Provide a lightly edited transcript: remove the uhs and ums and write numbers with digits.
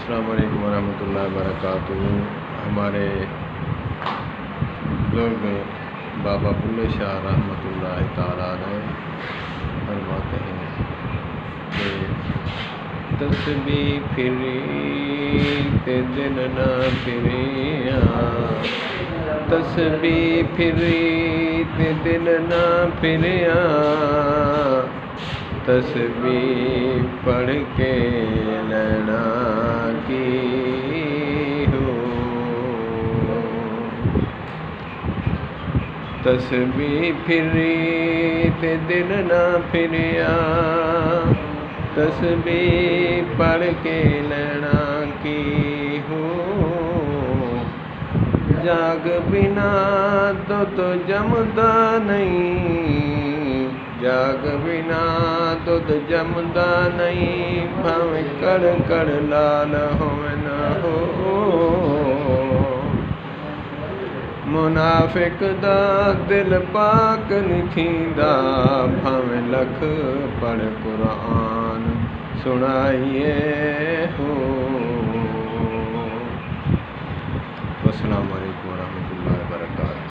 अस्सलाम वालेकुम वरहमतुल्लाहि वबरकातुहू। हमारे बुजुर्ग बाबा बुल्ले शाह रहमतुल्लाहि ताला अलैह फरमाते हैं कि तस्बीह फिरी ते दिन ना फिरिया, तस्बीह फिरी ते दिन ना फिरिया, तस्बीह पढ़ के लैना की हो। तस्बीह फिरी ते दिन ना फिरिया, तस्बीह पढ़ के लैना की हो। जाग बिना तो जमदा नहीं, जाग बिना दुध जमदा नहीं, भावें कड़ कड़ लाल होवे ना हो। मुनाफिक दा दिल पाक नहीं थींदा, भावें लख पढ़ कुरान सुनाइए हो। अस्सलाम वालेकुम।